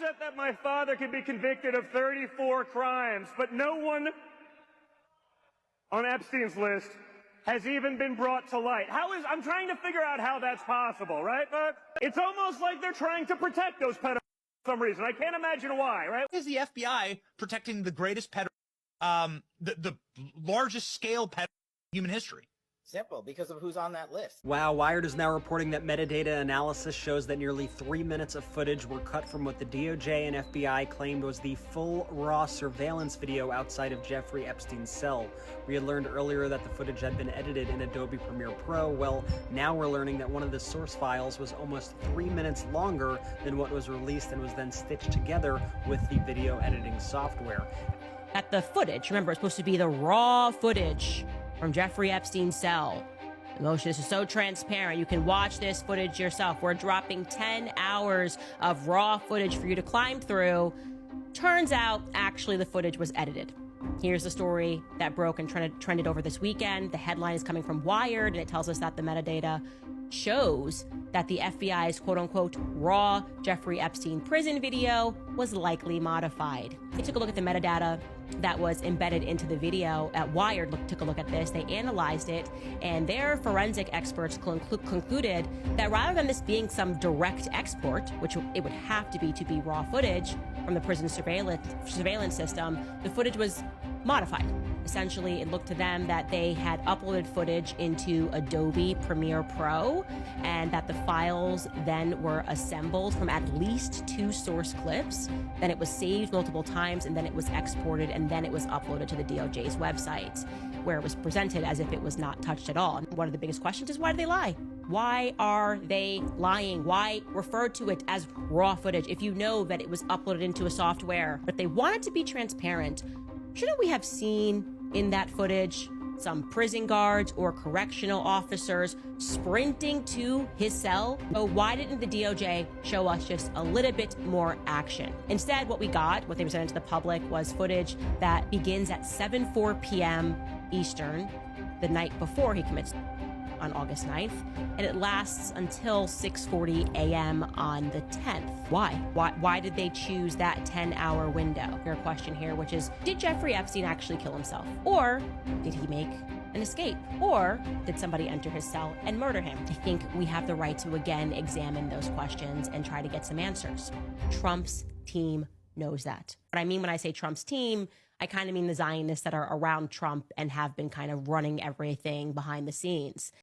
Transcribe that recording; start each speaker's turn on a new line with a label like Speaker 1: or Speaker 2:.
Speaker 1: upset that my father could be convicted of 34 crimes, but no one on Epstein's list has even been brought to light. I'm trying to figure out how that's possible, right? It's almost like they're trying to protect those pedophiles for some reason. I can't imagine why, right?
Speaker 2: Is the FBI protecting the greatest the largest scale pedophile in human history?
Speaker 3: Simple, because of who's on that list.
Speaker 4: Wow, Wired is now reporting that metadata analysis shows that nearly 3 minutes of footage were cut from what the DOJ and FBI claimed was the full raw surveillance video outside of Jeffrey Epstein's cell. We had learned earlier that the footage had been edited in Adobe Premiere Pro. Well, now we're learning that one of the source files was almost 3 minutes longer than what was released and was then stitched together with the video editing software.
Speaker 5: At the footage, remember, it's supposed to be the raw footage from Jeffrey Epstein's cell. Emotion, this is so transparent. You can watch this footage yourself. We're dropping 10 hours of raw footage for you to climb through. Turns out, actually, the footage was edited. Here's the story that broke and trended over this weekend. The headline is coming from Wired, and it tells us that the metadata shows that the FBI's quote-unquote raw Jeffrey Epstein prison video was likely modified. They took a look at the metadata that was embedded into the video. Wired took a look at this. They analyzed it, and their forensic experts concluded that rather than this being some direct export, which it would have to be raw footage from the prison surveillance system, the footage was modified. Essentially, it looked to them that they had uploaded footage into Adobe Premiere Pro and that the files then were assembled from at least 2 source clips. Then it was saved multiple times, and then it was exported, and then it was uploaded to the DOJ's website, where it was presented as if it was not touched at all. And one of the biggest questions is, why do they lie? Why are they lying? Why refer to it as raw footage if you know that it was uploaded into a software? But if they wanted to be transparent, shouldn't we have seen in that footage some prison guards or correctional officers sprinting to his cell? So why didn't the DOJ show us just a little bit more action? Instead, what they presented to the public was footage that begins at 7:04 p.m. Eastern, the night before he commits on August 9th, and it lasts until 6:40 a.m. on the 10th. Why did they choose that 10-hour window? Your question here, which is, did Jeffrey Epstein actually kill himself? Or did he make an escape? Or did somebody enter his cell and murder him? I think we have the right to again examine those questions and try to get some answers. Trump's team knows that. What I mean when I say Trump's team, I kind of mean the Zionists that are around Trump and have been kind of running everything behind the scenes.